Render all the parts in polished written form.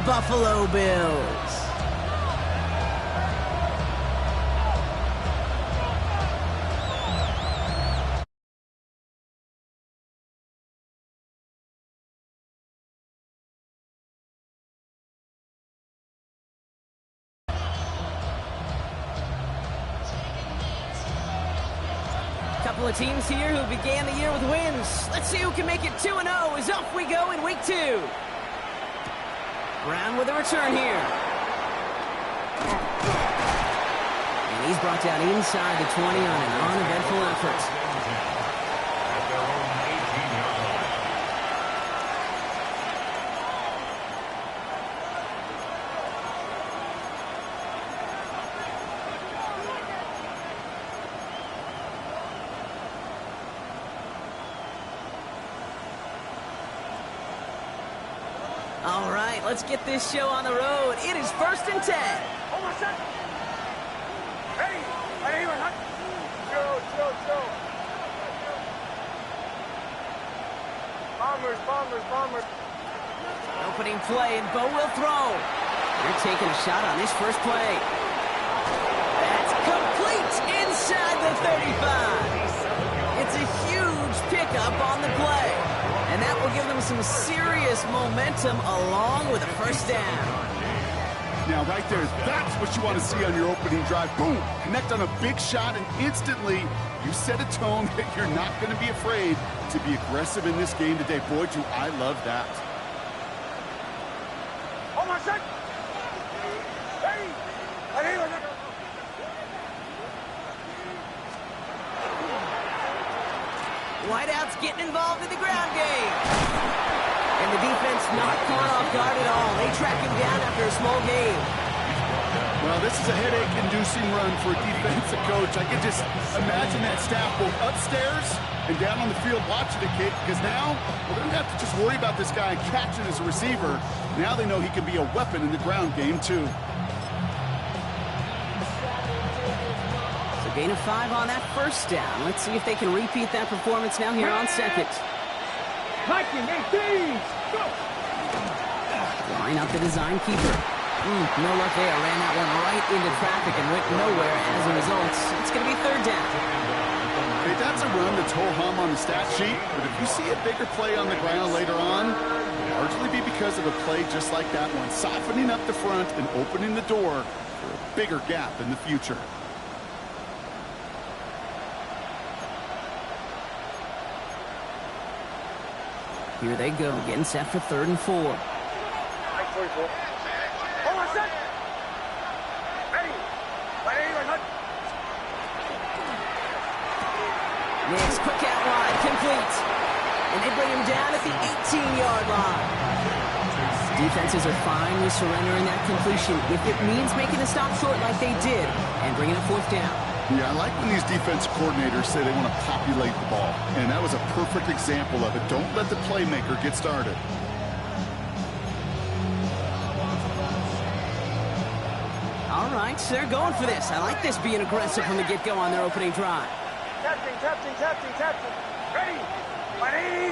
Buffalo Bills. Couple of teams here who began the year with wins. Let's see who can make it 2-0 as off we go in week 2. Brown with a return here. And he's brought down inside the 20 on an uneventful effort. All right, let's get this show on the road. It is 1st and 10. Bombers. Opening play, and Bo will throw. They're taking a shot on this first play. That's complete inside the 35. It's a huge pickup on the play. And that will give them some serious momentum along with a first down. Now, right there, that's what you want to see on your opening drive. Boom! Connect on a big shot, and instantly you set a tone that you're not going to be afraid to be aggressive in this game today. Boy, do I love that. Oh, my son! Hey! Whiteout's getting involved in the ground game. And the defense not caught off guard at all. They track him down after a small gain. Well, this is a headache-inducing run for a defensive coach. I can just imagine that staff both upstairs and down on the field watching the kid, because now, well, they don't have to just worry about this guy catching as a receiver. Now they know he can be a weapon in the ground game, too. Gain of 5 on that first down. Let's see if they can repeat that performance now here on second. Line up the design keeper. No luck there. Ran that one right into traffic and went nowhere as a result. It's going to be 3rd down. Hey, that's a run that's ho-hum on the stat sheet, but if you see a bigger play on the ground later on, it'll largely be because of a play just like that one, softening up the front and opening the door for a bigger gap in the future. Here they go, getting set for 3rd and 4. Oh, my son! Ready! Nix, quick out wide, complete. And they bring him down at the 18-yard line. Defenses are fine with surrendering that completion if it means making a stop short like they did and bringing up 4th down. Yeah, I like when these defense coordinators say they want to populate the ball. And that was a perfect example of it. Don't let the playmaker get started. All right, so they're going for this. I like this being aggressive from the get-go on their opening drive. Captain. Ready!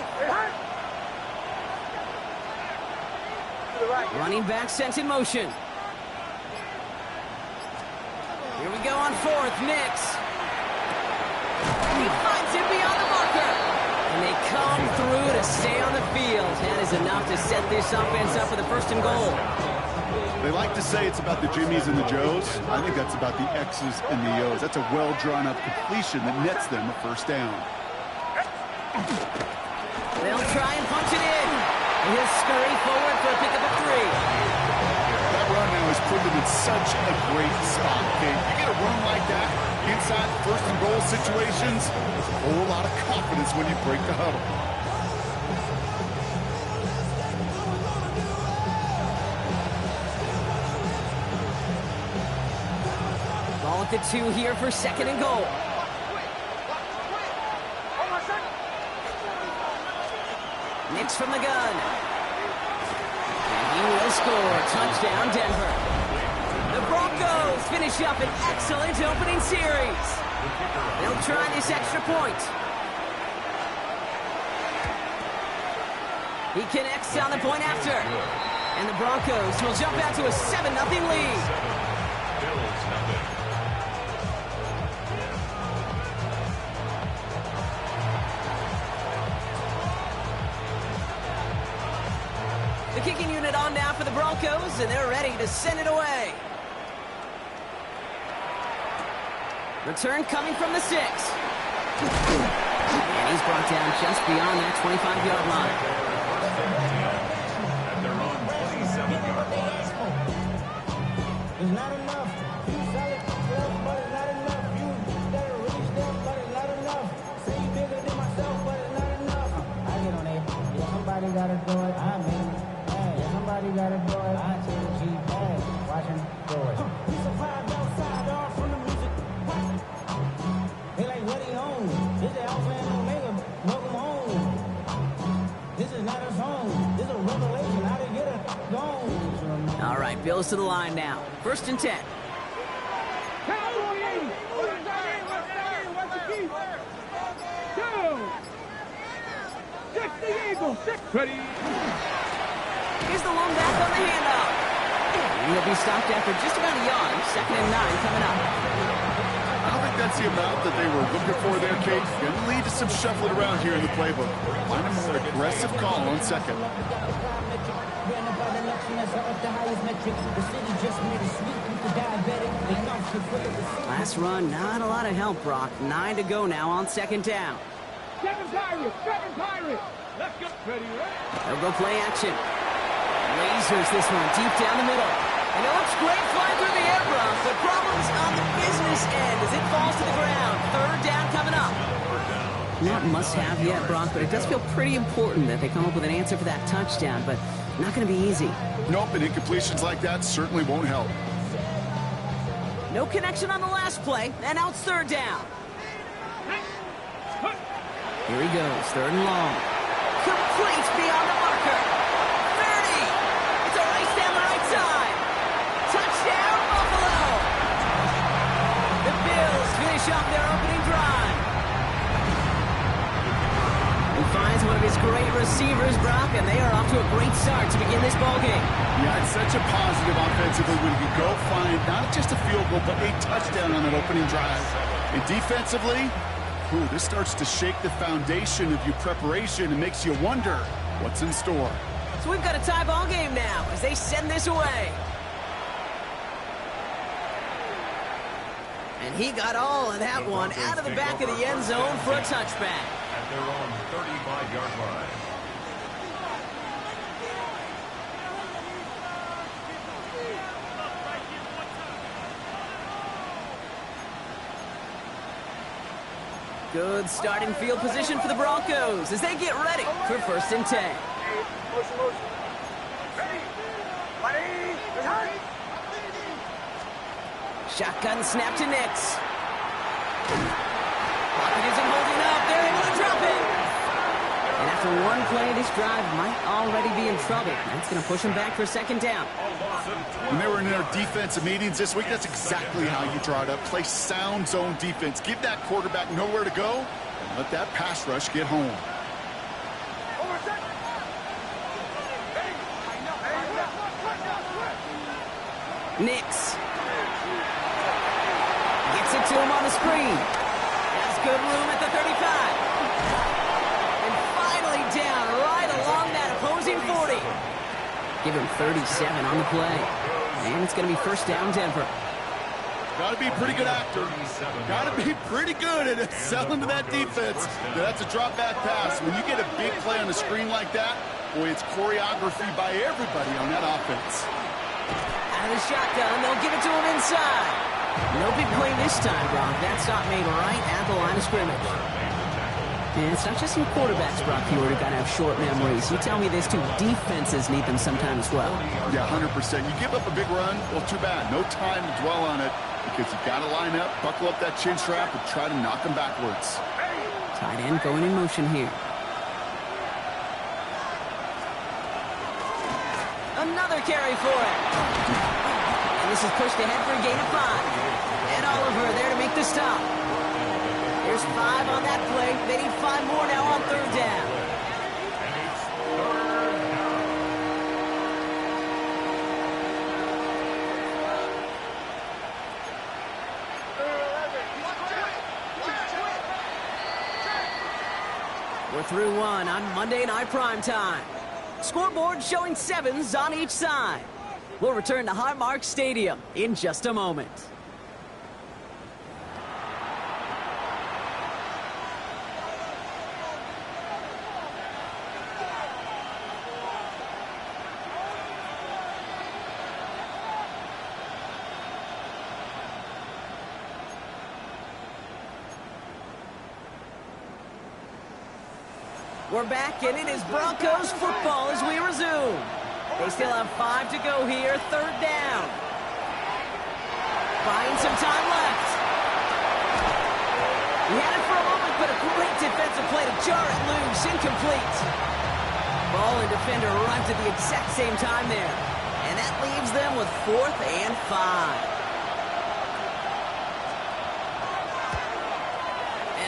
To the right. Running back sent in motion. Here we go on 4th, Nix. He finds him beyond the marker. And they come through to stay on the field. That is enough to set this offense up for the 1st and goal. They like to say it's about the Jimmies and the Joes. I think that's about the X's and the O's. That's a well-drawn-up completion that nets them a 1st down. They'll try and punch it in. And he'll scurry forward for a pickup of 3. That run now is put him in such a great spot. Okay, you get a run like that inside 1st and goal situations, there's a whole lot of confidence when you break the huddle. Ball at the 2 here for 2nd and goal. Nix from the gun. And he will score. Touchdown, Denver. The Broncos finish up an excellent opening series. They'll try this extra point. He connects on the point after. And the Broncos will jump out to a 7-0 lead. Bills nothing. The kicking unit on now for the Broncos, and they're ready to send it away. Return coming from the 6. And he's brought down just beyond that 25-yard line. At their own 27-yard line. It's not enough. You solid, but it's not enough. You better reach them, but it's not enough. Say you bigger than myself, but it's not enough. I get on it. Yeah, somebody gotta do it. I mean, hey, yeah, somebody gotta do it. I tell the G, hey, watch him do it. We survived outside, all from the music. They like, what he on? This is Alpha and Omega. Welcome home. This is not a song. This is a revelation. How to get it gone. All right, Bills to the line now. 1st and 10. Ready. Here's the lone back on the handoff. And he'll be stopped after just about a yard. 2nd and 9 coming up. I don't think that's the amount that they were looking for there, Kate. Going to lead to some shuffling around here in the playbook. Find a more aggressive call on 2nd. Last run, not a lot of help, Brock. 9 to go now on 2nd down. Second pirate. Let's go. Ready. They'll go play action. Lasers this one deep down the middle. And it looks great flying through the air, Brock, but problems on the business end as it falls to the ground. 3rd down coming up. Not must-have yet, Brock, but it does feel pretty important that they come up with an answer for that touchdown, but not going to be easy. Nope, and incompletions like that certainly won't help. No connection on the last play, and now it's 3rd down. Here he goes, 3rd and long. Complete beyond the marker. 30. It's a race down the right side. Touchdown, Buffalo. The Bills finish off their opening drive. He finds one of his great receivers, Brock, and they are off to a great start to begin this ballgame. Yeah, it's such a positive offensively when you go find not just a field goal, but a touchdown on that opening drive. And defensively, this starts to shake the foundation of your preparation and makes you wonder what's in store. So we've got a tie ball game now as they send this away. And he got all of that one out of the back of the end zone for a touchback. At their own 35-yard line. Good starting field position for the Broncos as they get ready for 1st and 10. Motion. Ready. Ready. Return. Shotgun snap to Nix. Pocket isn't holding up. They're able to drop it. And after one play, this drive might already be in trouble. That's going to push them back for 2nd down. When they were in their defensive meetings this week, that's exactly how you draw it up. Play sound zone defense. Give that quarterback nowhere to go, and let that pass rush get home. Nix. Gets it to him on the screen. Has good room at the 35. And finally down right along that opposing 40. Give him 37 on the play. And it's going to be 1st down, Denver. Got to be a pretty good actor. Got to be pretty good at selling to that defense. That's a drop back pass. When you get a big play on the screen like that, boy, it's choreography by everybody on that offense. Out of the shotgun, they'll give it to him inside. No big play this time, Brock. That stop made right at the line of scrimmage. And it's not just your quarterbacks, Brock, who are going to have short memories. You tell me this too. Defenses need them sometimes as well. Yeah, 100%. You give up a big run, well, too bad. No time to dwell on it because you got to line up, buckle up that chin strap, and try to knock them backwards. Tight end going in motion here. Another carry for it. And this is pushed ahead for a gain of 5. Ed Oliver there to make the stop. There's 5 on that play. They need 5 more now on 3rd down. through one on Monday Night Primetime. Scoreboard showing 7s on each side. We'll return to Highmark Stadium in just a moment. We're back, and it is Broncos football as we resume. They still have 5 to go here, 3rd down. Buying some time left. He had it for a moment, but a great defensive play to jar it loose, incomplete. Ball and defender arrived at the exact same time there. And that leaves them with 4th and 5.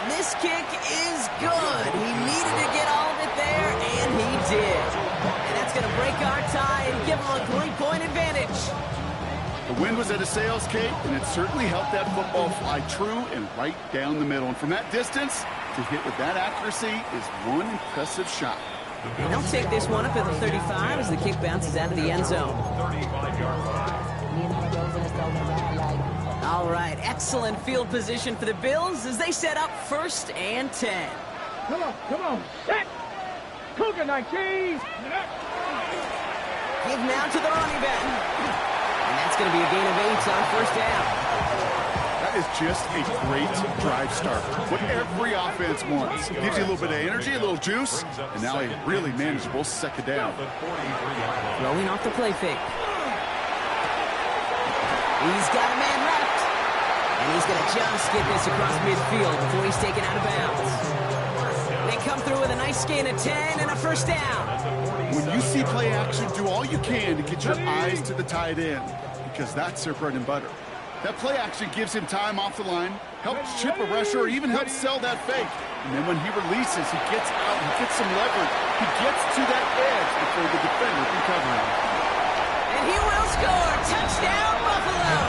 This kick is good. He needed to get all of it there, and he did. And that's going to break our tie and give him a 3-point advantage. The wind was at his sails, Kate, and it certainly helped that football fly true and right down the middle. And from that distance, to hit with that accuracy is one impressive shot. And they'll take this one up at the 35 as the kick bounces out of the end zone. 35-yard line. All right, excellent field position for the Bills as they set up 1st and 10. Come on. Set. Cougar 19. Give now to the running back. And that's going to be a gain of 8 on 1st down. That is just a great drive start. What every offense wants. Gives you a little bit of energy, a little juice, and now a really manageable 2nd down. Rolling off the play fake. He's got a man left. And he's going to just get this across midfield before he's taken out of bounds. They come through with a nice gain of 10 and a 1st down. When you see play action, do all you can to get your eyes to the tight end, because that's their bread and butter. That play action gives him time off the line, helps chip a rusher, or even helps sell that fake. And then when he releases, he gets out, he gets some leverage. He gets to that edge before the defender can cover him. And he will score. Touchdown, Buffalo.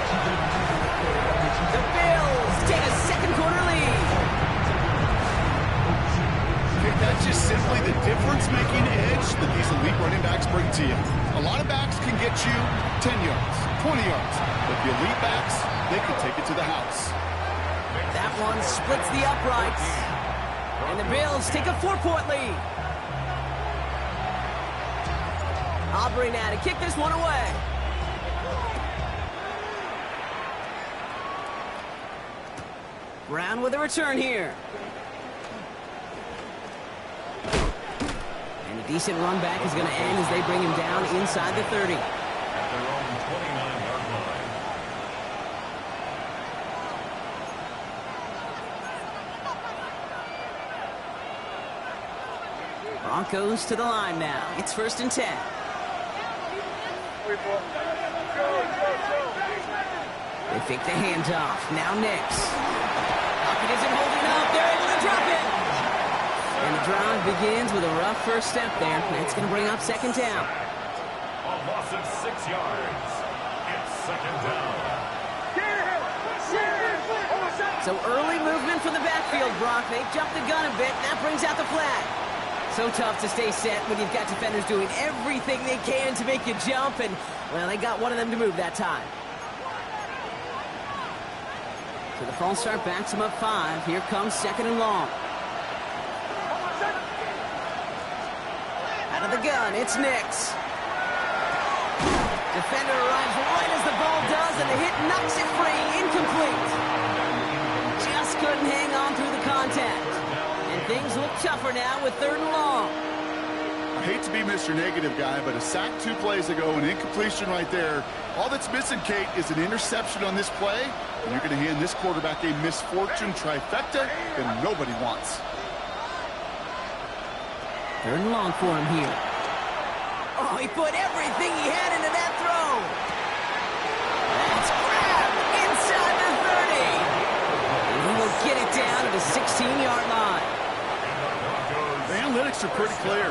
The Bills take a 2nd quarter lead. Okay, that's just simply the difference-making edge that these elite running backs bring to you. A lot of backs can get you 10 yards, 20 yards, but the elite backs, they can take it to the house. That one splits the uprights. And the Bills take a 4-point lead. Aubrey now to kick this one away. Brown with a return here. And a decent run back is going to end as they bring him down inside the 30. At their own 29-yard line. Broncos to the line now. It's 1st and 10. They fake the handoff. Now Nix. Pocket isn't holding up. They're able to drop it. And the drive begins with a rough 1st step there. That's going to bring up 2nd down. A loss of 6 yards. It's 2nd down. So early movement from the backfield, Brock. They jumped the gun a bit, and that brings out the flag. So tough to stay set when you've got defenders doing everything they can to make you jump, and, well, they got one of them to move that time. So the false start backs him up 5. Here comes 2nd and long. Out of the gun, it's Nix. Defender arrives right as the ball does, and the hit knocks it free, incomplete. Just couldn't hang on through the contact. And things look tougher now with 3rd and long. I hate to be Mr. Negative guy, but a sack 2 plays ago, an incompletion right there. All that's missing, Kate, is an interception on this play, and you're going to hand this quarterback a misfortune trifecta that nobody wants. 3rd and long for him here. Oh, he put everything he had into that throw. That's grabbed inside the 30. And he will get it down to the 16-yard line. The analytics are pretty clear.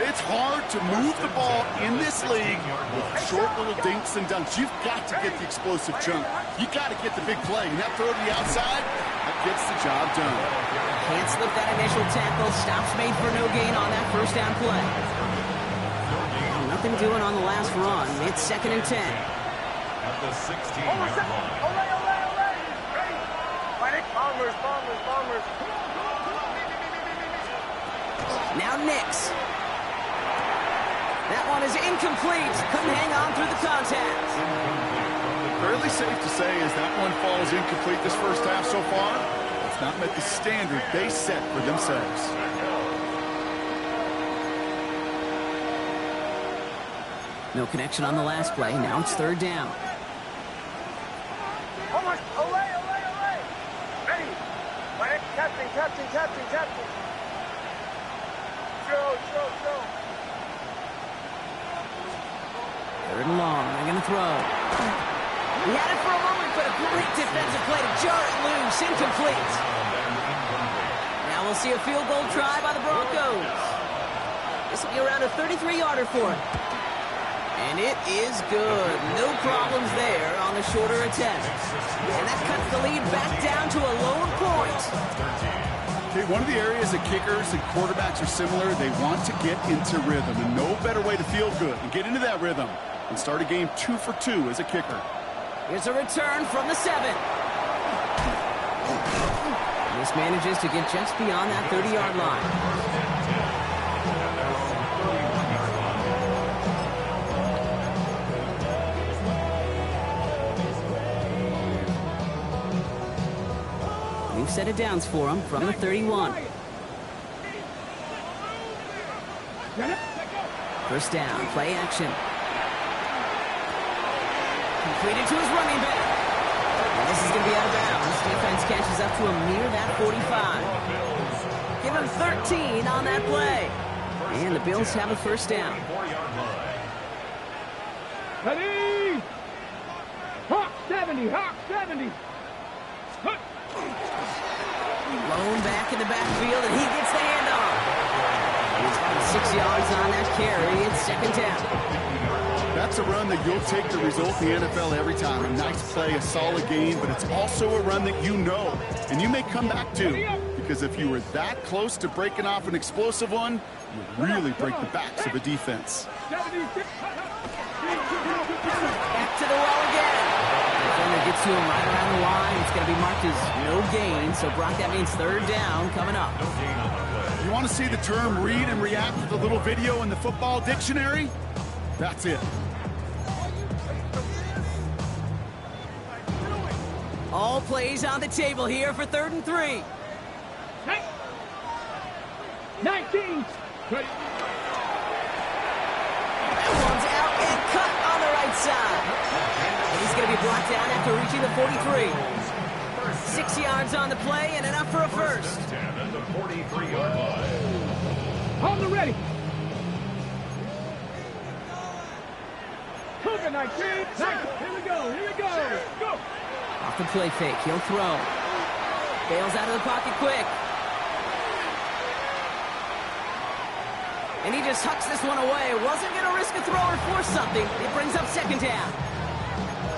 It's hard to move the ball in this league with short little dinks and dunks. You've got to get the explosive chunk. You've got to get the big play. And that throw to the outside, that gets the job done. Can't slip that initial tackle. Stops made for no gain on that first down play. Nothing doing on the last run. It's 2nd and 10. At the 16-yard line. Bombers. Now Nix. That one is incomplete. Couldn't hang on through the contact. Fairly safe to say as that one falls incomplete this first half so far, it's not met the standard they set for themselves. No connection on the last play. Now it's 3rd down. Captain. Show. 3rd and long. They're going to throw. He had it for a moment, but a great defensive play to jar it loose. Incomplete. Now we'll see a field goal try by the Broncos. This will be around a 33-yarder for him. And it is good. No problems there on the shorter attempt. And that cuts the lead back down to a lower point. Okay, one of the areas that kickers and quarterbacks are similar, they want to get into rhythm. And no better way to feel good and get into that rhythm and start a game 2 for 2 as a kicker. Here's a return from the 7. This manages to get just beyond that 30-yard line. New set of downs for him from the 31. First down, play action. Completed to his running back. And this is going to be out of bounds. Defense catches up to him near that 45. Give him 13 on that play. And the Bills have a first down. Ready! Hawk 70. Blown back in the backfield, and he gets the handoff. He's got 6 yards on that carry. It's 2nd down. That's a run that you'll take the result in the NFL every time. A nice play, a solid game, but it's also a run that you know, and you may come back to. Because if you were that close to breaking off an explosive one, you really break the backs of a defense. Back to the well again. Defender gets to him right around the line. It's going to be marked as no gain. So, Brock, that means 3rd down coming up. You want to see the term read and react to the little video in the football dictionary? That's it. All plays on the table here for 3rd and 3. 19. That one's out and cut on the right side. And he's going to be brought down after reaching the 43. 6 yards on the play and enough for a first. 10 at the 43-yard line. On the ready. Cougar 19. Here we go. Go. Off the play fake. He'll throw. Bails out of the pocket quick. And he just hucks this one away. Wasn't going to risk a throw or force something. It brings up 2nd down.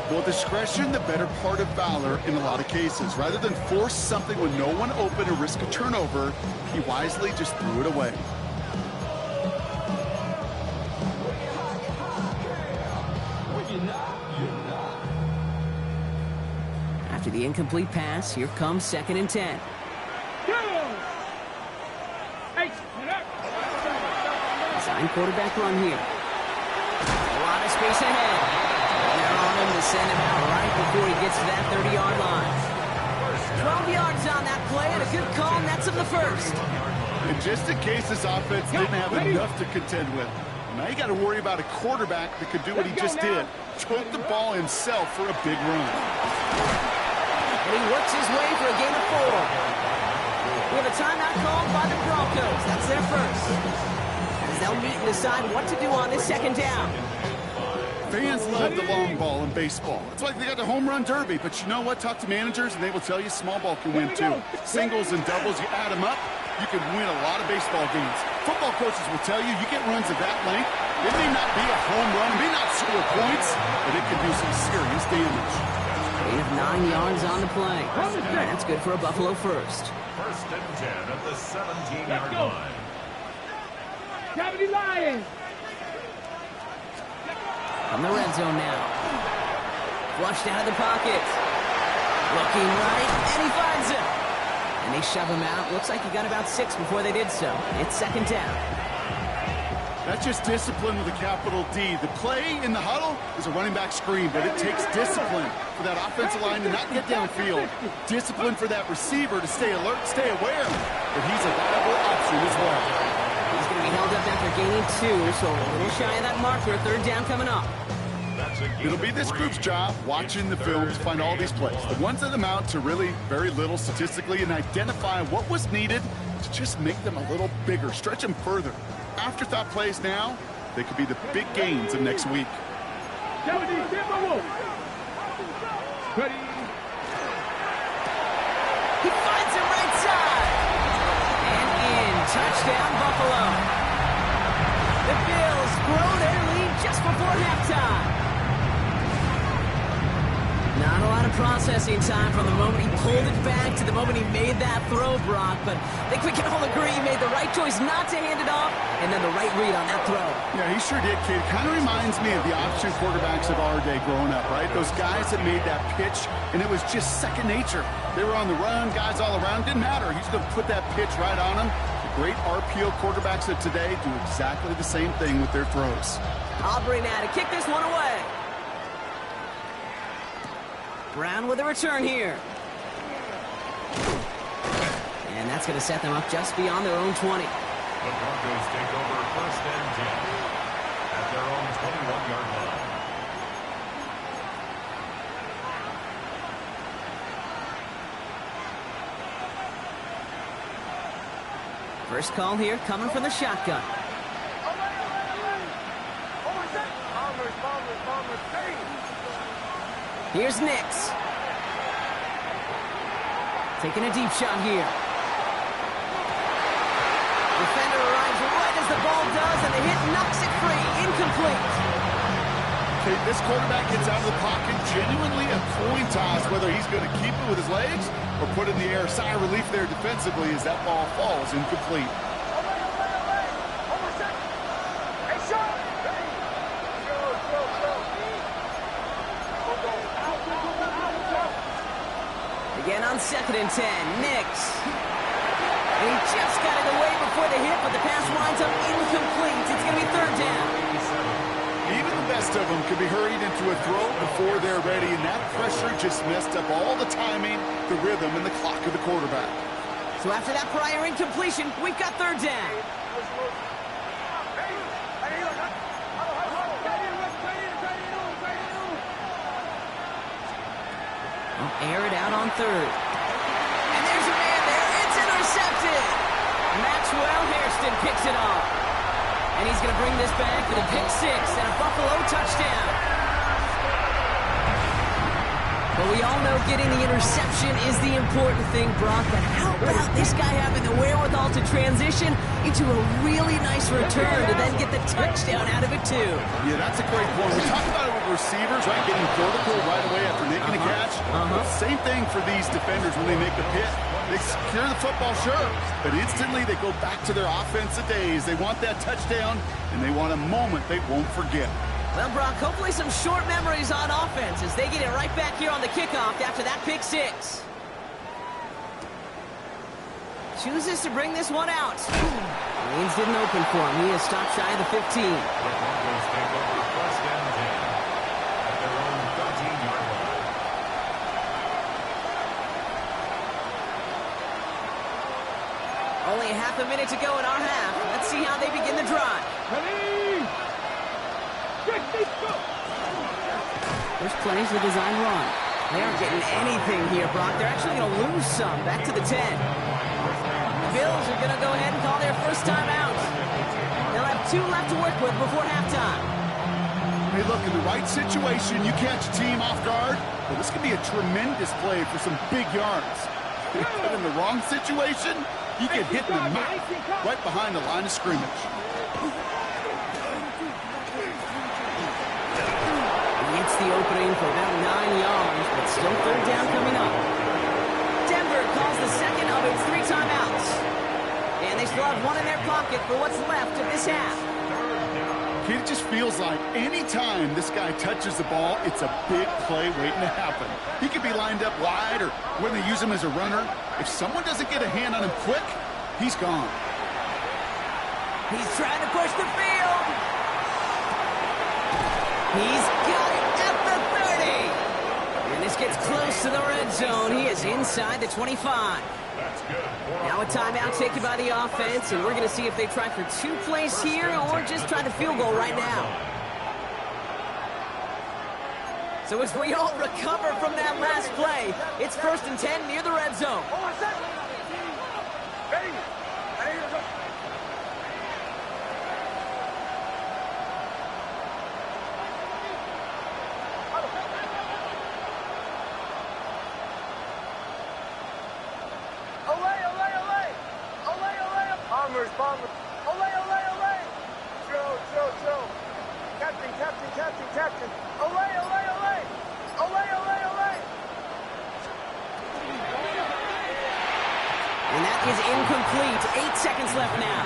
Well, discretion, the better part of valor in a lot of cases. Rather than force something with no one open and risk a turnover, he wisely just threw it away. After the incomplete pass, here comes 2nd and 10. Design quarterback run here. A lot of space ahead. And they're on him to send him out right before he gets to that 30-yard line. 12 yards on that play and a good call nets him the first. And just in case this offense didn't have enough to contend with, now you got to worry about a quarterback that could do what he just did. Choke the ball himself for a big run. And he works his way for a gain of 4. We have a timeout called by the Broncos. That's their first. As they'll meet and decide what to do on this 2nd down. Fans love the long ball in baseball. It's like they got the home run derby, but you know what? Talk to managers and they will tell you small ball can win too. Singles and doubles, you add them up, you can win a lot of baseball games. Football coaches will tell you, you get runs of that length, it may not be a home run, it may not score points, but it can do some serious damage. Gain of 9 yards on the play. That's good for a Buffalo first. First and 10 at the 17-yard line. Cavity Lions. From the red zone now. Flushed out of the pocket. Looking right, and he finds him. And they shove him out. Looks like he got about 6 before they did so. It's second down. That's just discipline with a capital D. The play in the huddle is a running back screen, but it takes discipline for that offensive line to not get downfield. Discipline for that receiver to stay alert, stay aware that he's a viable option as well. He's going to be held up after gaining 2, so a little shy of that marker. Third down coming up. It'll be this group's job watching the film to find all these plays. The ones that amount to really very little statistically and identify what was needed to just make them a little bigger, stretch them further. Afterthought plays now, they could be the big gains of next week. Ready. He finds him right side. And in. Touchdown, Buffalo. The Bills grow their lead just before halftime. Not a lot of processing time from the moment he pulled it back to the moment he made that throw, Brock. But I think we can all agree he made the right choice not to hand it off, and then the right read on that throw. Yeah, he sure did, kid. Kind of reminds me of the option quarterbacks of our day growing up, right? Those guys that made that pitch, and it was just second nature. They were on the run, guys all around. Didn't matter. He's going to put that pitch right on them. The great RPO quarterbacks of today do exactly the same thing with their throws. Aubrey now to kick this one away. Brown with a return here. And that's going to set them up just beyond their own 20. The Broncos take over first and 10 at their own 21-yard line. First call here coming from the shotgun. Here's Nix. Taking a deep shot here. Defender arrives right as the ball does, and the hit knocks it free. Incomplete. Okay, this quarterback gets out of the pocket, genuinely a coin toss, whether he's going to keep it with his legs or put it in the air. Sigh of relief there defensively as that ball falls incomplete. Again on second and 10, Nix. And he just got it away before the hit, but the pass winds up incomplete. It's going to be third down. Even the best of them could be hurried into a throw before they're ready, and that pressure just messed up all the timing, the rhythm, and the clock of the quarterback. So after that prior incompletion, we've got third down. Air it out on third. And there's a man there. It's intercepted. Maxwell Hairston picks it off. And he's going to bring this back for the pick 6 and a Buffalo touchdown. But we all know getting the interception is the important thing, Brock. But how about this guy having the wherewithal to transition into a really nice return to then get the touchdown out of it, too? Yeah, that's a great point. We talk about it with receivers, right, getting vertical right away after making a catch. Same thing for these defenders when they make a hit. They secure the football, sure, but instantly they go back to their offensive days. They want that touchdown, and they want a moment they won't forget. Well, Brock, hopefully some short memories on offense as they get it right back here on the kickoff after that pick 6. Chooses to bring this one out. Lanes didn't open for him. He is stopped shy of the 15. The Broncos take over first and 10 at their own 13-yard line. Only half a minute to go in our half. Let's see how they begin the drive. Ready. First plays the design run. They aren't getting anything here, Brock. They're actually going to lose some. Back to the 10. The Bills are going to go ahead and call their first time out. They'll have 2 left to work with before halftime. Hey, look, in the right situation, you catch a team off guard. Well, this could be a tremendous play for some big yards. But in the wrong situation, you get hit in the mouth right behind the line of scrimmage. It's the opening for about 9 yards, but still third down coming up. Denver calls the second of its 3 timeouts. And they still have one in their pocket for what's left of this half. It just feels like any time this guy touches the ball, it's a big play waiting to happen. He could be lined up wide, or when they use him as a runner, if someone doesn't get a hand on him quick, he's gone. He's trying to push the field. He's got it at the 30. And this gets close to the red zone. He is inside the 25. That's good. Now a timeout taken by the offense, and we're going to see if they try for 2 plays here or just try the field goal right now. So as we all recover from that last play, it's 1st and 10 near the red zone. Captain. Olay. And that is incomplete. 8 seconds left now.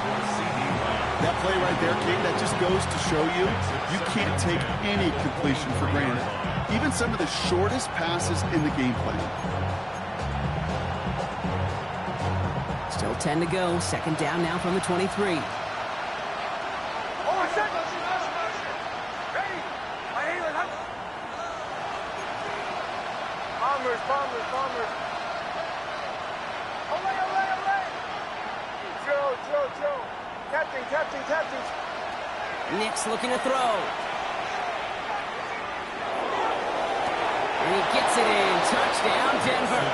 That play right there, King, that just goes to show you, you can't take any completion for granted. Even some of the shortest passes in the game plan. Still 10 to go. 2nd down now from the 23. Bombers. Olay. Joe. Captain. Nick's looking to throw. And he gets it in. Touchdown, Denver.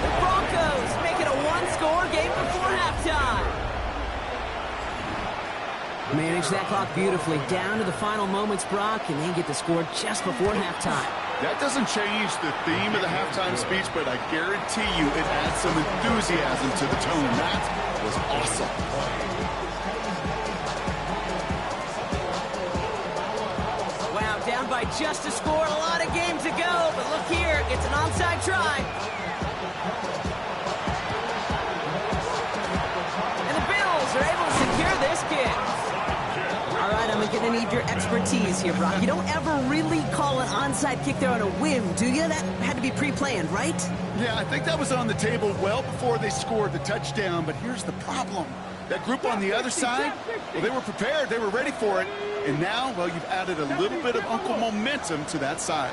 The Broncos make it a 1-score game before halftime. Manage that clock beautifully. Down to the final moments, Brock, and they get the score just before halftime. That doesn't change the theme of the halftime speech, but I guarantee you it adds some enthusiasm to the tone. That was awesome. Wow, down by just a score. A lot of game to go, but look here. It's an onside try. And the Bills are able to secure this kick. All right, I'm going to need your expertise here, Brock. You don't ever really call an onside kick there on a whim, do you? That had to be pre-planned, right? Yeah, I think that was on the table well before they scored the touchdown, but here's the problem. That group on the other side, well, they were prepared. They were ready for it. And now, well, you've added a little bit of Uncle momentum to that side.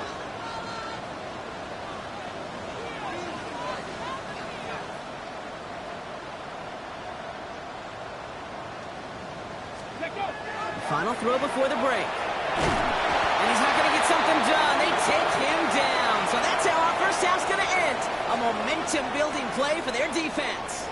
Final throw before the break. And he's not going to get something done. They take him down. So that's how our first half's going to end. A momentum-building play for their defense.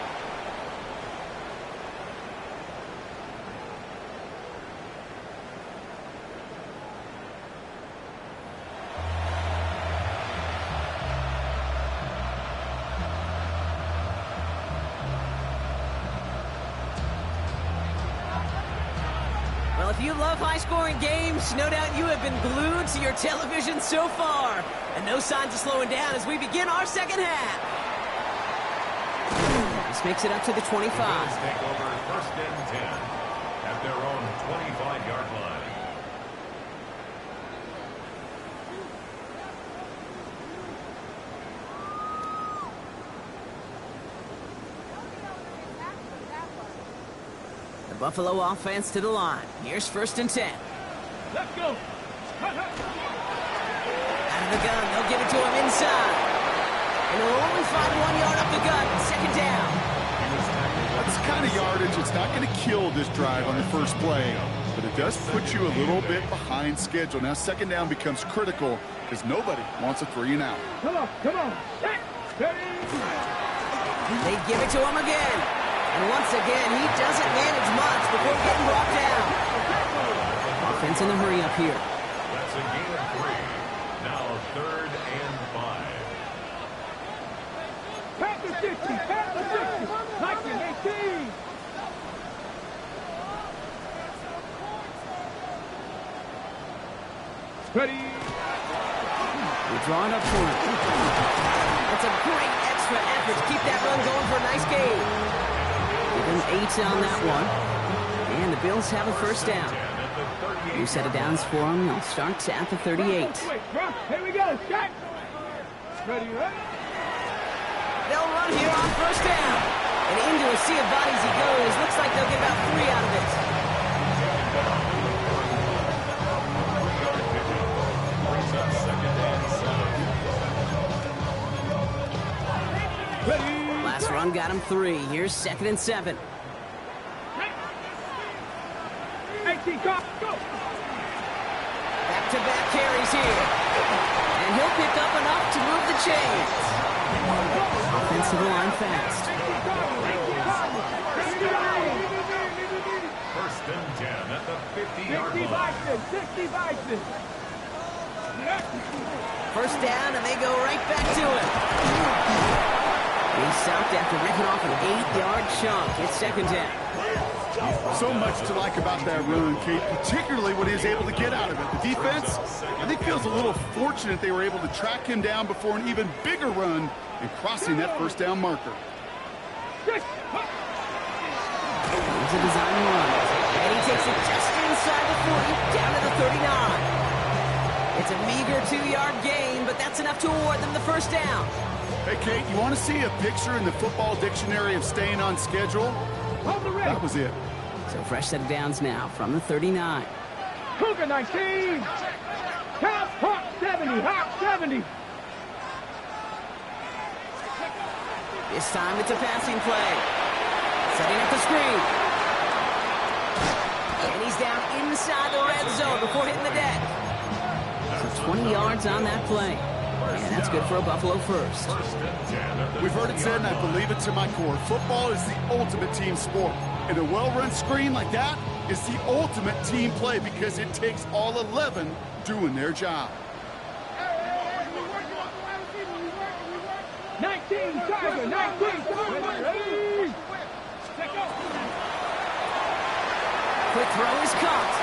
Well, if you love high-scoring games, no doubt you have been glued to your television so far. And no signs of slowing down as we begin our second half. This makes it up to the 25. Take over 1st and 10 at their own 25-yard line. Buffalo offense to the line. Here's 1st and 10. Let's go. Out of the gun. They'll give it to him inside. And they'll only find 1 yard up the gut. 2nd down. That's the kind of yardage. It's not going to kill this drive on the first play, but it does put you a little bit behind schedule. Now 2nd down becomes critical because nobody wants a 3 and out. Come on. They give it to him again. And once again, he doesn't manage much before getting brought down. Offense in the hurry up here. That's a gain of 3. Now 3rd and 5. Pass the 60. Like it, 18. Ready. draw it up for him. That's a great extra effort to keep that run going for a nice gain. Give him 8 on that one. And the Bills have a first down. New set of downs for them. They'll start at the 38. Here we go. Shot. Ready, ready? They'll run here on first down. And into a sea of bodies he goes. Looks like they'll get about 3 out of it. Last run got him 3. Here's 2nd and 7. 18, go. Back-to-back carries here. And he'll pick up enough to move the chains. Offensive line fast. First and 10 at the 50-yard line. 60 Bison. First down, and they go right back to it. He's stopped after ripping off an 8-yard chunk. It's 2nd down. So much to like about that run, Kate, particularly what he was able to get out of it. The defense, I think, feels a little fortunate they were able to track him down before an even bigger run and crossing that first down marker. Here's a design run. And he takes it just inside the 40, down to the 39. It's a meager 2-yard gain, but that's enough to award them the first down. Hey, Kate, you want to see a picture in the football dictionary of staying on schedule? That was it. So fresh set of downs now from the 39. Cougar 19. Hawk 70. Hawk 70. This time it's a passing play. Setting up the screen. And he's down inside the red zone before hitting the deck. So 20 yards on that play. And that's good for a Buffalo first. We've heard it said, and I believe it to my core. Football is the ultimate team sport. And a well-run screen like that is the ultimate team play because it takes all 11 doing their job. 19, Tiger, 19, ready? Quick throw is caught.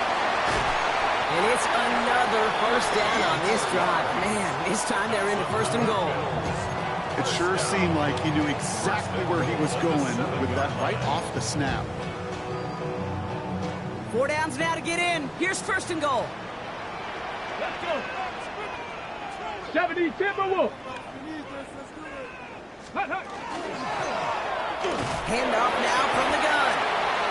And it's another first down on this drive. Man, this time they're into 1st and goal. It sure seemed like he knew exactly where he was going with that right off the snap. 4 downs now to get in. Here's 1st and goal. Let's go. 70 Timberwolf. Handoff now from the gun.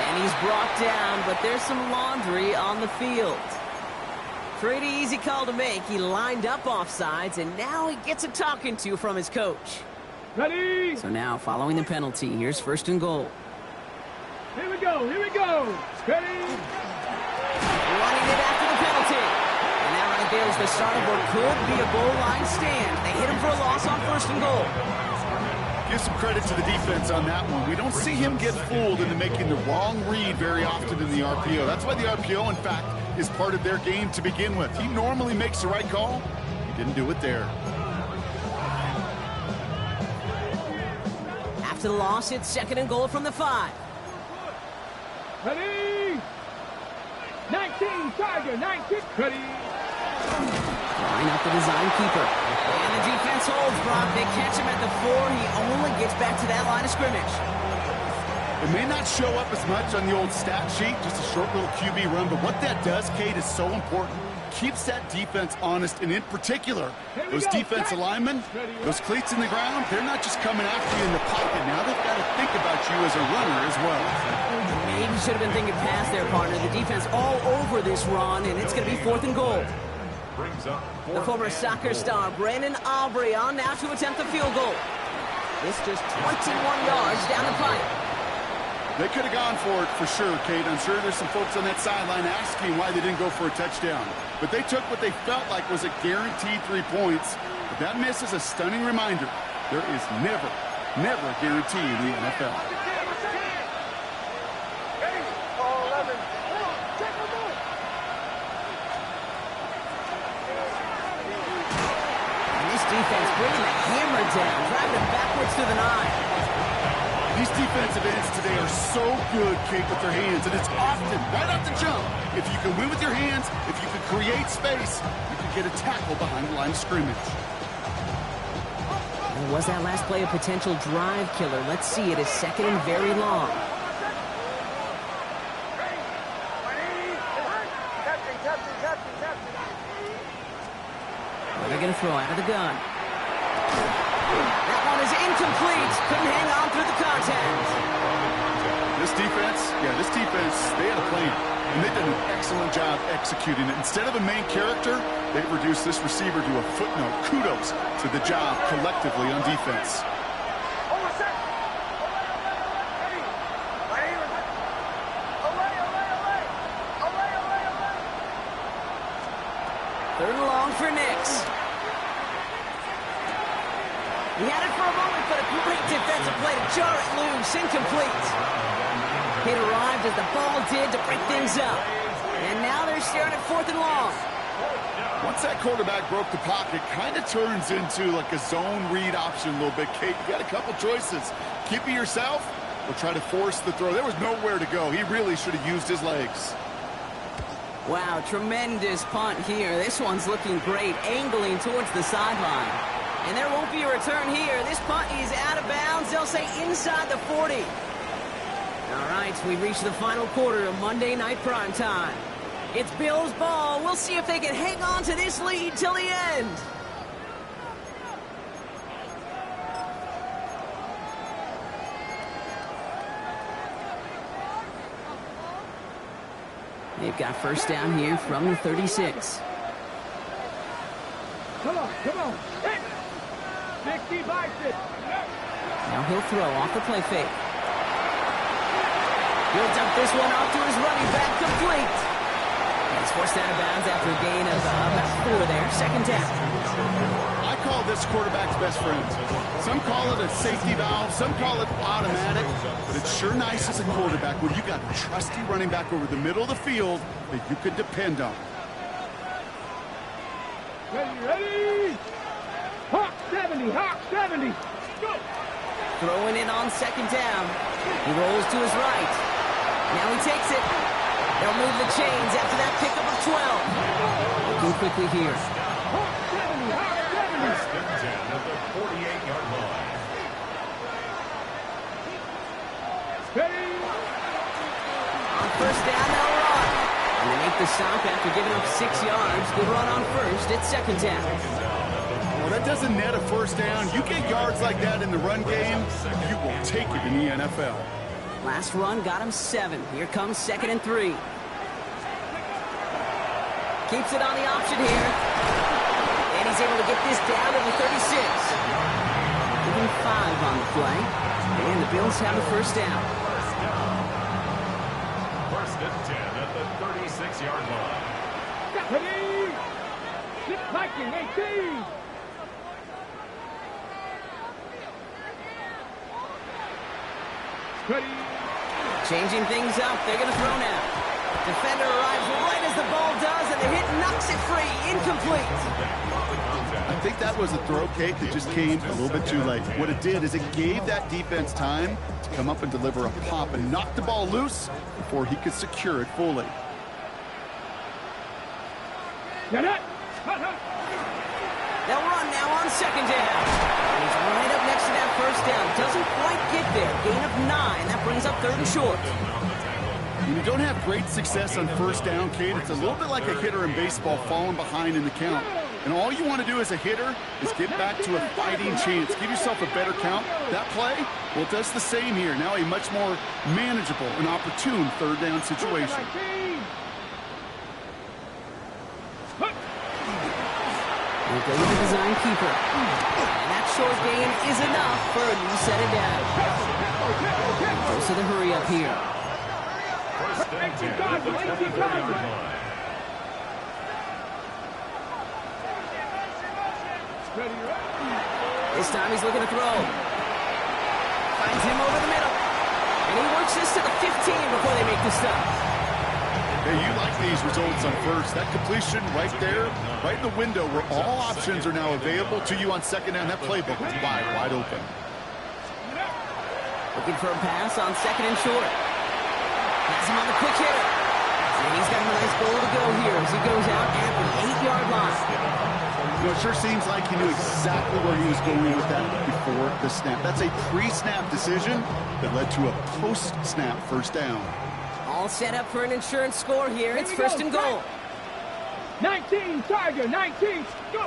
And he's brought down, but there's some laundry on the field. Pretty easy call to make. He lined up offsides, and now he gets a talking to from his coach. Ready? So now, following the penalty, here's 1st and goal. Here we go. Here we go. Ready? Running it after the penalty. And that right there is the start of what could be a goal line stand. They hit him for a loss on 1st and goal. Give some credit to the defense on that one. We don't see him get fooled into making the wrong read very often in the RPO. That's why the RPO, in fact, is part of their game to begin with. He normally makes the right call. He didn't do it there. After the loss, it's 2nd and goal from the 5. Ready? 19, Tiger, 19. Ready? Line up the design keeper. And the defense holds, Brock. They catch him at the 4. He only gets back to that line of scrimmage. It may not show up as much on the old stat sheet, just a short little QB run, but what that does, Kate, is so important. Keeps that defense honest, and in particular, those defensive linemen, those cleats in the ground, they're not just coming after you in the pocket. Now they've got to think about you as a runner as well. Maybe should have been thinking past their partner. The defense all over this run, and it's going to be 4th and goal. The former soccer star, Brandon Aubrey, on now to attempt the field goal. It's just 21 yards down the pipe. They could have gone for it for sure, Kate. I'm sure there's some folks on that sideline asking why they didn't go for a touchdown. But they took what they felt like was a guaranteed 3 points. But that miss is a stunning reminder. There is never a guarantee in the NFL. And this defense bringing the hammer down, driving him backwards to the 9. These defensive ends today are so good, Kate, with their hands, and it's often right off the jump. If you can win with your hands, if you can create space, you can get a tackle behind the line of scrimmage. And was that last play a potential drive killer? Let's see. It is second and very long. Well, they're going to throw out of the gun. That one is incomplete. Couldn't hang on through the contact. This defense, they had a plan, and they did an excellent job executing it. Instead of a main character, they've reduced this receiver to a footnote. Kudos to the job collectively on defense. Third and long for Nix. He had it for a moment, but a great defensive play to jar it loose. Incomplete. Hit arrived as the ball did to break things up. And now they're staring at fourth and long. Once that quarterback broke the pocket, kind of turns into like a zone read option a little bit. Kate, you got a couple choices. Keep it yourself or try to force the throw. There was nowhere to go. He really should have used his legs. Wow, tremendous punt here. This one's looking great, angling towards the sideline. And there won't be a return here. This punt is out of bounds. They'll say inside the 40. All right, we've reached the final quarter of Monday Night Primetime. It's Bills ball. We'll see if they can hang on to this lead till the end. They've got first down here from the 36. Come on. 60 by 6. Now he'll throw off the play fake. He'll dump this one off to his running back, complete. He's forced out of bounds after a gain of about 4 there. Second down. I call this quarterback's best friend. Some call it a safety valve, some call it automatic, but it's sure nice as a quarterback when you got a trusty running back over the middle of the field that you can depend on. Ready? Hawk 70. Go. Throwing it on second down. He rolls to his right. Now he takes it. They'll move the chains after that pickup of 12. Looking quickly here. Hawk 70. First and 10 at the 48-yard line. Ready? On first down, they'll run. And they make the stop after giving up 6 yards. Good run on first. It's second down. Well, that doesn't net a first down. You get yards like that in the run game, you will take it in the NFL. Last run got him 7. Here comes second and 3. Keeps it on the option here. And he's able to get this down to the 36. Even 5 on the play. And the Bills have a first down. First and 10 at the 36-yard line. Ready? Slip Viking 18. Ready? Changing things up. They're going to throw now. Defender arrives right as the ball does, and the hit knocks it free. Incomplete. I think that was a throw, Kate, that just came a little bit too late. What it did is it gave that defense time to come up and deliver a pop and knock the ball loose before he could secure it fully. Get it. They'll run now on second down. And he's right up next to that first down. Doesn't quite get there. Gain of 9. That brings up third and short. When you don't have great success on first down, Kate, it's a little bit like a hitter in baseball falling behind in the count. And all you want to do as a hitter is get back to a fighting chance. Give yourself a better count. That play, well, it does the same here. Now a much more manageable and opportune third down situation. We'll go with the design keeper. And that short gain is enough for a new set of down. Close to the hurry up here. First and 10 at the 23-yard line. This time he's looking to throw. Finds him over the middle. And he works this to the 15 before they make the stop. Hey, you like these results on first. That completion right there, right in the window where all options are now available to you on second down. That playbook is wide open. Looking for a pass on second and short. Has him on the quick hitter. And he's got a nice goal to go here as he goes out at the 8-yard line. You know, it sure seems like he knew exactly where he was going with that before the snap. That's a pre-snap decision that led to a post-snap first down. All set up for an insurance score here. It's first and goal. 19, Tiger, 19, go!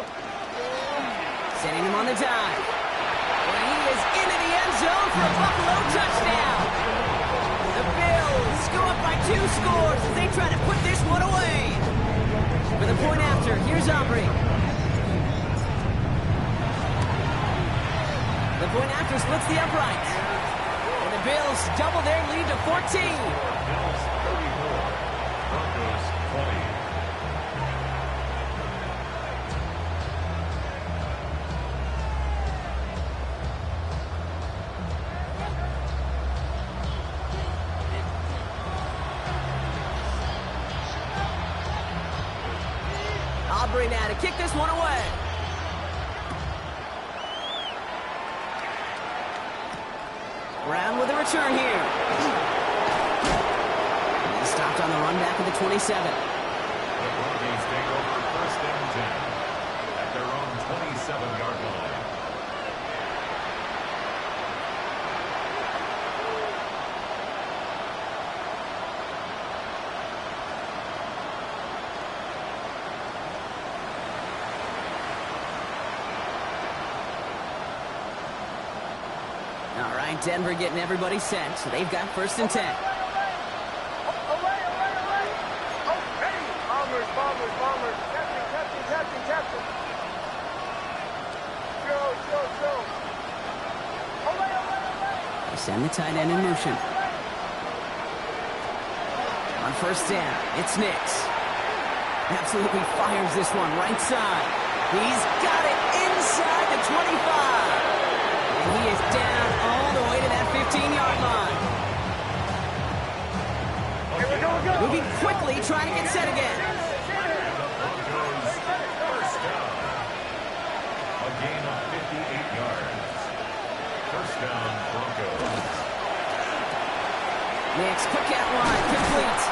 Sending him on the dive. And he is into the end zone for a Buffalo touchdown. The Bills go up by 2 scores as they try to put this one away. For the point after, here's Aubrey. The point after splits the uprights. And the Bills double their lead to 14. Bills 34, Broncos 20. Aubrey now to kick this one away. Brown with a return here. He's stopped on the run back at the 27. The Broncos take over first and 10 at their own 27-yard line. All right, Denver getting everybody set, so they've got first and 10. Bombers. Captain. Go. They send the tight end in motion. On first down, it's Nix. Absolutely fires this one right side. He's got it inside the 25. And he is down all the way to that 15-yard line. Moving quickly, trying to get set again. Broncos first down. A gain of 58 yards. First down, Broncos. Nix, quick out wide, complete.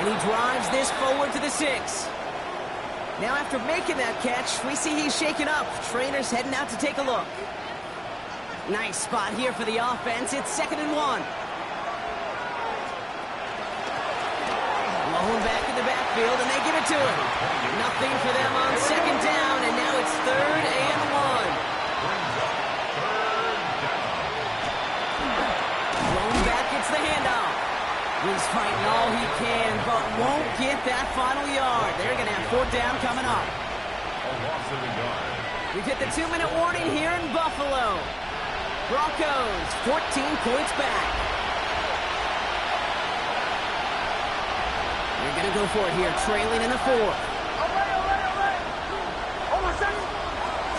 And he drives this forward to the 6. Now after making that catch, we see he's shaken up. Trainer's heading out to take a look. Nice spot here for the offense. It's 2nd and 1. Lone back in the backfield, and they give it to him. Nothing for them on 2nd down, and now it's 3rd and 1. Lone back gets the handoff. He's fighting all he can, but won't get that final yard. They're going to have 4th down coming up. A loss of a yard. We've hit the 2-minute warning here in Buffalo. Broncos, 14 points back. They're going to go for it here, trailing in the 4th.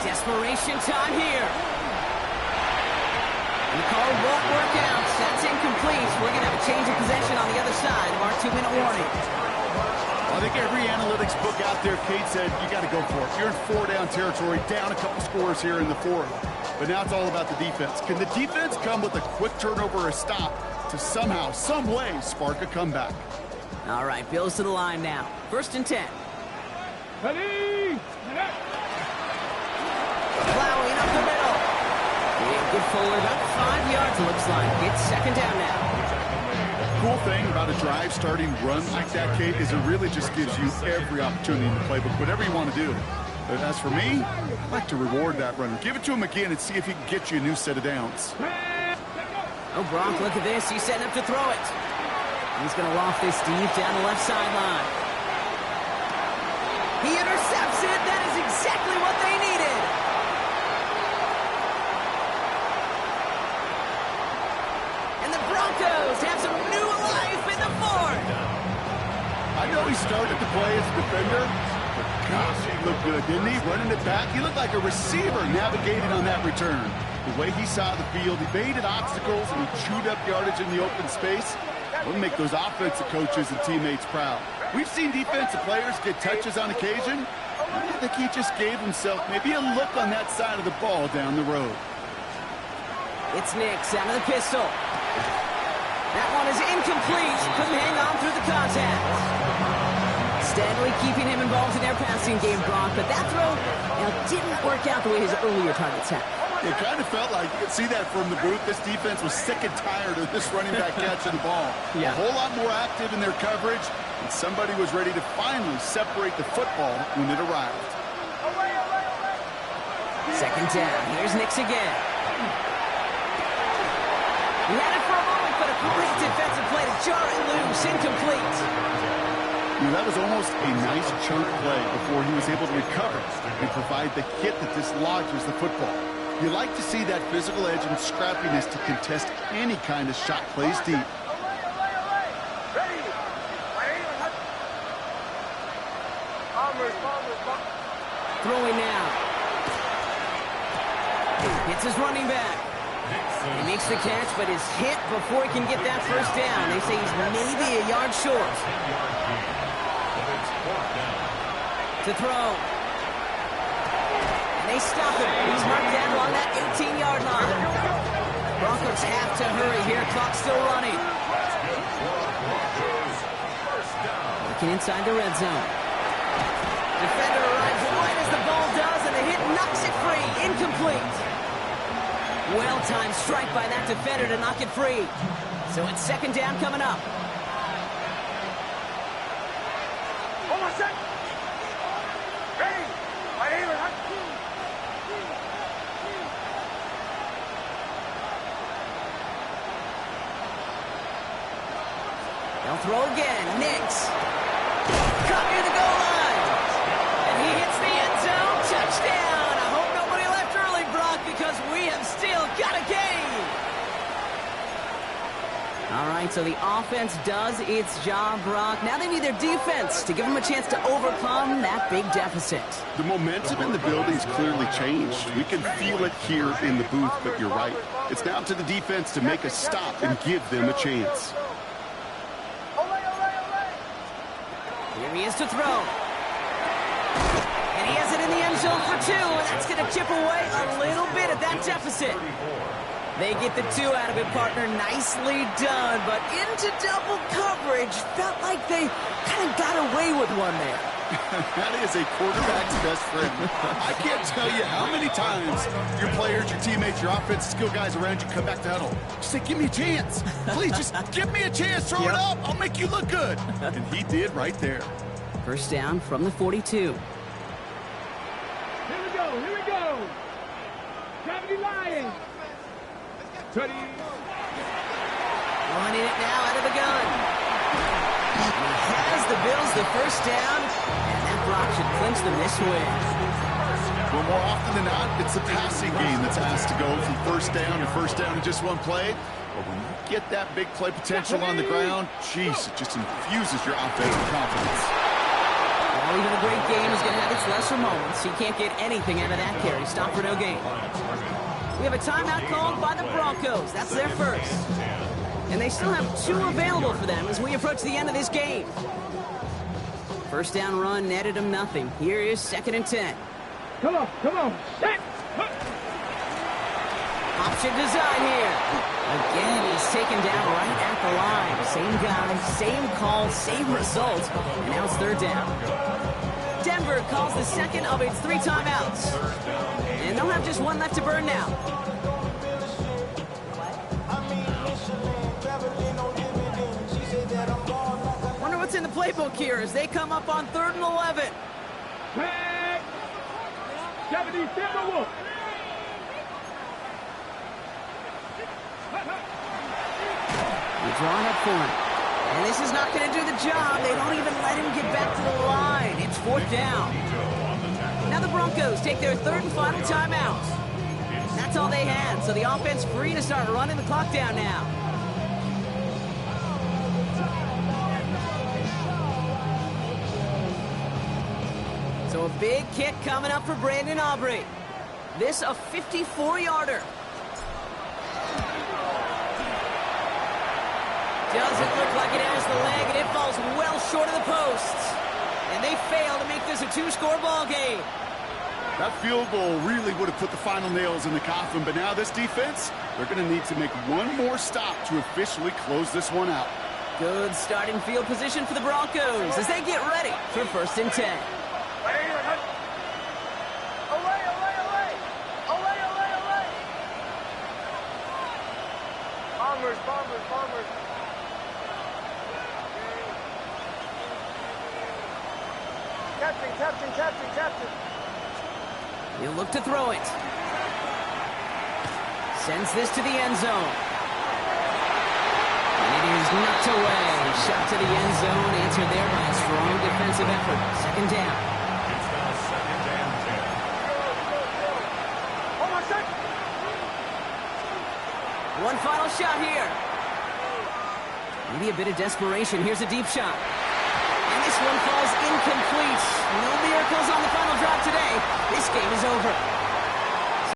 Desperation time here. And the call won't work out. That's incomplete. We're going to have a change of possession on the other side of our 2-minute warning. I think every analytics book out there, Kate said, you got to go for it. You're in 4-down territory, down a couple scores here in the 4th. But now it's all about the defense. Can the defense come with a quick turnover or a stop to somehow, some way, spark a comeback? All right, Bills to the line now. 1st and 10. Ready? Plowing up the middle. And good forward, about 5 yards, it looks like. It's 2nd down now. Cool thing about a drive starting run like that, Kate, is it really just gives you every opportunity in the playbook, whatever you want to do. But as for me, I'd like to reward that runner. Give it to him again and see if he can get you a new set of downs. Oh, Bronk, look at this. He's setting up to throw it. He's going to loft this deep down the left sideline. He intercepts it. That is exactly what they needed. And the Broncos have some new life in the 4th. I know he started to play as a defender, but gosh, he looked good, didn't he? Running it back, he looked like a receiver navigating on that return. The way he saw the field, he baited obstacles and he chewed up yardage in the open space. We'll make those offensive coaches and teammates proud. We've seen defensive players get touches on occasion. I think he just gave himself maybe a look on that side of the ball down the road. It's Nix out of the pistol. That one is incomplete. Couldn't hang on through the contact. steadily keeping him involved in their passing game, Brock. But that throw didn't work out the way his earlier targets had. It kind of felt like, you could see that from the booth, this defense was sick and tired of this running back catching the ball. Yeah. A whole lot more active in their coverage, and somebody was ready to finally separate the football when it arrived. Second down. Here's Nix again. He had it for a moment, but a great defensive play to jar it loose. Incomplete. That was almost a nice chunk play before he was able to recover and provide the hit that dislodges the football. You like to see that physical edge and scrappiness to contest any kind of shot plays deep. Throwing now. Hits his running back. He makes the catch, but is hit before he can get that first down. They say he's maybe a yard short. To throw. And they stop him. He's marked down along that 18-yard line. Broncos have to hurry here. Clock still running. Looking inside the red zone. Defender arrives right as the ball does, and the hit knocks it free. Incomplete. Well-timed strike by that defender to knock it free. So it's second down coming up. They'll throw again. Nix. Caught near the goal line. And he hits the end zone. Touchdown. I hope nobody left early, Brock, because we have still got a game. All right, so the offense does its job, Brock. Now they need their defense to give them a chance to overcome that big deficit. The momentum in the building's clearly changed. We can feel it here in the booth, but you're right. It's now to the defense to make a stop and give them a chance. Here he is to throw. And he has it in the end zone for 2, and that's going to chip away a little bit at that deficit. They get the 2 out of it, partner. Nicely done, but into double coverage. Felt like they kind of got away with one there. That is a quarterback's best friend. I can't tell you how many times your players, your teammates, your offensive skill guys around you come back to huddle. Just say, give me a chance. Please, just give me a chance. Throw it up. I'll make you look good. And he did right there. First down from the 42. Here we go. Here we go. Gravity Lions. Running it now out of the gun. And he has the Bills the first down, and that block should clinch them this win. Well, more often than not, it's the passing game that's asked to go from first down in just one play. But when you get that big play potential on the ground, geez, it just infuses your offensive confidence. Well, even a great game is going to have its lesser moments. You can't get anything out of that carry. Stop for no gain. We have a timeout called by the Broncos. That's their first. And they still have 2 available for them as we approach the end of this game. First down run netted them nothing. Here is 2nd and 10. Come on. Set. Option design here. Again, he's taken down right at the line. Same guy, same call, same result. And now it's 3rd down. Denver calls the second of its 3 timeouts. And they'll have just 1 left to burn now. Wonder what's in the playbook here as they come up on 3rd and 11. Tag. 70 Timberwolves. They're drawing up for him. And this is not going to do the job. They don't even let him get back to the line. It's 4th down. Now the Broncos take their 3rd and final timeout. That's all they had, so the offense free to start running the clock down now. So a big kick coming up for Brandon Aubrey. This a 54-yarder. Doesn't look like it has the leg, and it falls well short of the posts. And they fail to make this a 2-score ball game. That field goal really would have put the final nails in the coffin, but now this defense, they're going to need to make one more stop to officially close this one out. Good starting field position for the Broncos as they get ready for 1st and 10. Bombers. Captain. He'll look to throw it. Sends this to the end zone. And it is knocked away. Shot to the end zone. Answered there by a strong defensive effort. 2nd down. It's now 2nd and 10. Hold on, second. One final shot here. Maybe a bit of desperation. Here's a deep shot. And this one falls incomplete. No miracles on the final drive today. This game is over.